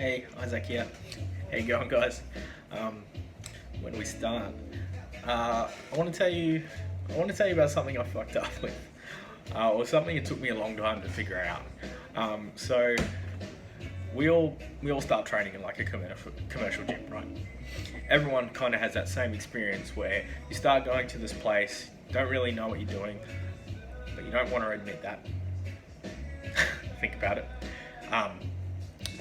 Hey, Isaac here. How you going, guys? Um, when we start, I want to tell you, about something I fucked up with, or something it took me a long time to figure out. So we all start training in like a commercial gym, right? Everyone kind of has that same experience where you start going to this place, don't really know what you're doing, but you don't want to admit that. Think about it. Um,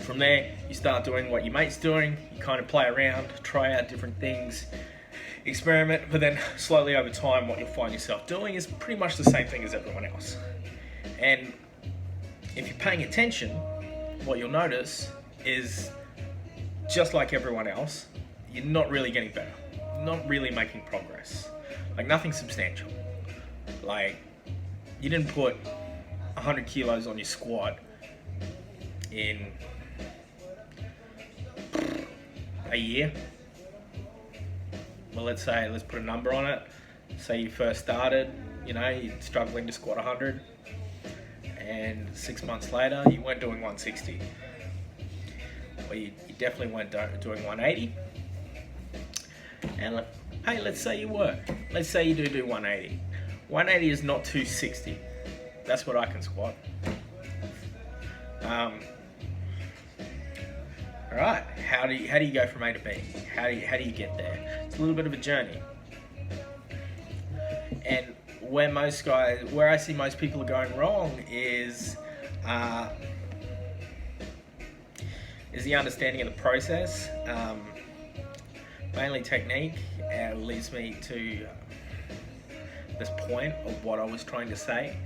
From there, you start doing what your mate's doing, you kind of play around, try out different things, experiment, but then slowly over time, what you'll find yourself doing is pretty much the same thing as everyone else. And if you're paying attention, what you'll notice is just like everyone else, you're not really getting better, not really making progress, like nothing substantial. Like, you didn't put 100 kilos on your squat in a year. Well, let's put a number on it. Say you first started, you're struggling to squat 100, and 6 months later you weren't doing 160. Well, you definitely weren't doing 180. And hey, let's say you were. Let's say you do 180. 180 is not 260. That's what I can squat. All right, how do you go from A to B? How do you get there? It's a little bit of a journey. And where I see most people are going wrong is the understanding of the process, mainly technique, and leads me to this point of what I was trying to say,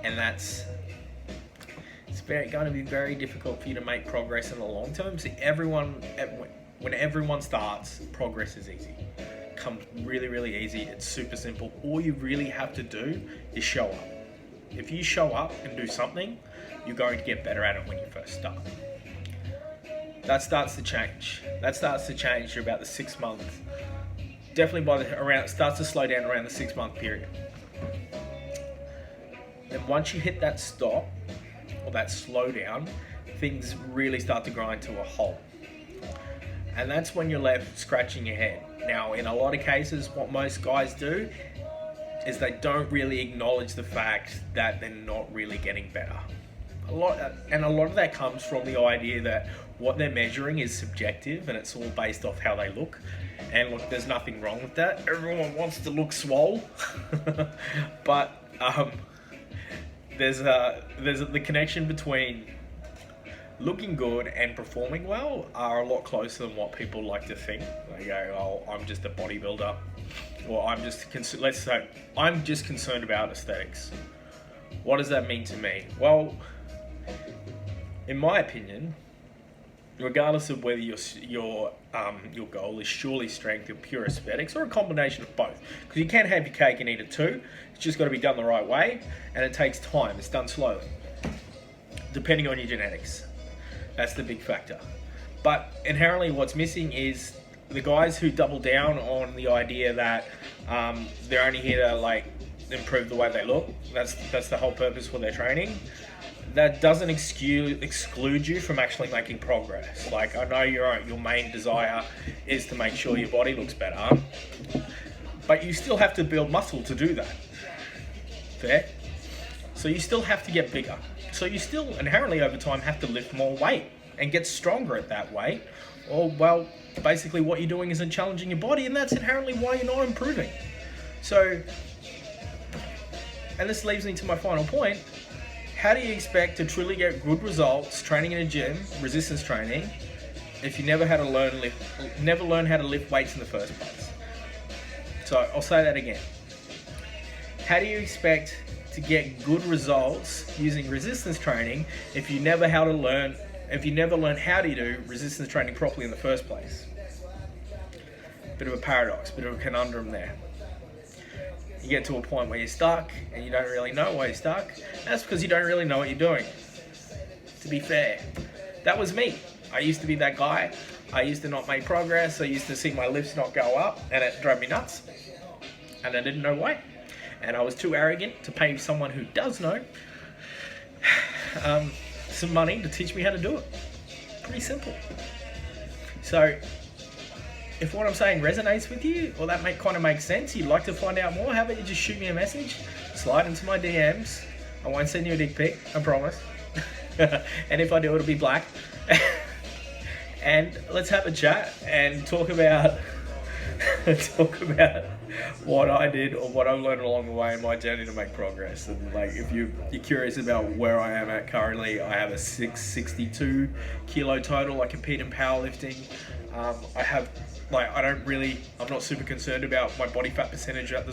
and that's it's going to be very difficult for you to make progress in the long term. See, when everyone starts, progress is easy. It comes really, really easy. It's super simple. All you really have to do is show up. If you show up and do something, you're going to get better at it when you first start. That starts to change. For about the 6 month. Definitely it starts to slow down around the 6 month period. Then once you hit that stop, or that slowdown, things really start to grind to a halt. And that's when you're left scratching your head. Now, in a lot of cases, what most guys do is they don't really acknowledge the fact that they're not really getting better. A lot of that comes from the idea that what they're measuring is subjective and it's all based off how they look. And look, there's nothing wrong with that. Everyone wants to look swole. But there's the connection between looking good and performing well are a lot closer than what people like to think. They go, "Oh, I'm just a bodybuilder," or "I'm just I'm just concerned about aesthetics." What does that mean to me? Well, in my opinion, regardless of whether your goal is surely strength or pure aesthetics, or a combination of both, because you can't have your cake and eat it too. It's just got to be done the right way, and it takes time. It's done slowly, depending on your genetics. That's the big factor. But inherently, what's missing is the guys who double down on the idea that they're only here to improve the way they look. That's the whole purpose for their training. That doesn't exclude you from actually making progress. Like, I know your main desire is to make sure your body looks better, but you still have to build muscle to do that. Fair? So you still have to get bigger. So you still inherently over time have to lift more weight and get stronger at that weight. Or, well, basically what you're doing isn't challenging your body, and that's inherently why you're not improving. So, and this leads me to my final point. How do you expect to truly get good results training in a gym, resistance training, if you never learn how to lift weights in the first place? So I'll say that again. How do you expect to get good results using resistance training if you never learn how to do resistance training properly in the first place? Bit of a paradox, bit of a conundrum there. You get to a point where you're stuck and you don't really know why you're stuck. That's because you don't really know what you're doing. To be fair, that was me. I used to be that guy. I used to not make progress. I used to see my lifts not go up, and it drove me nuts. And I didn't know why. And I was too arrogant to pay someone who does know some money to teach me how to do it. Pretty simple. So if what I'm saying resonates with you, or that kind of makes sense, you'd like to find out more, how about you just shoot me a message, slide into my DMs. I won't send you a dick pic, I promise. And if I do, it'll be black. And let's have a chat and talk about what I did or what I've learned along the way in my journey to make progress. And like, if you're curious about where I am at currently, I have a 662 kilo total. I compete in powerlifting. I'm not super concerned about my body fat percentage right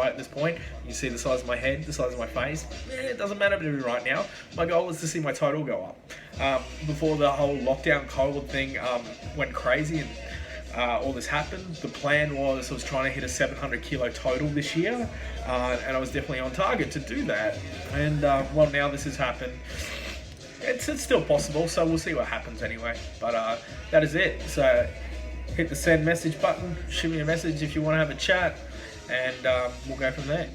at this point. You see the size of my head, the size of my face. It doesn't matter to me right now. My goal is to see my total go up. Before the whole lockdown COVID thing went crazy and all this happened, the plan was I was trying to hit a 700 kilo total this year, and I was definitely on target to do that. And well, now this has happened. It's still possible, so we'll see what happens anyway. But that is it. So hit the send message button, shoot me a message if you want to have a chat, and we'll go from there.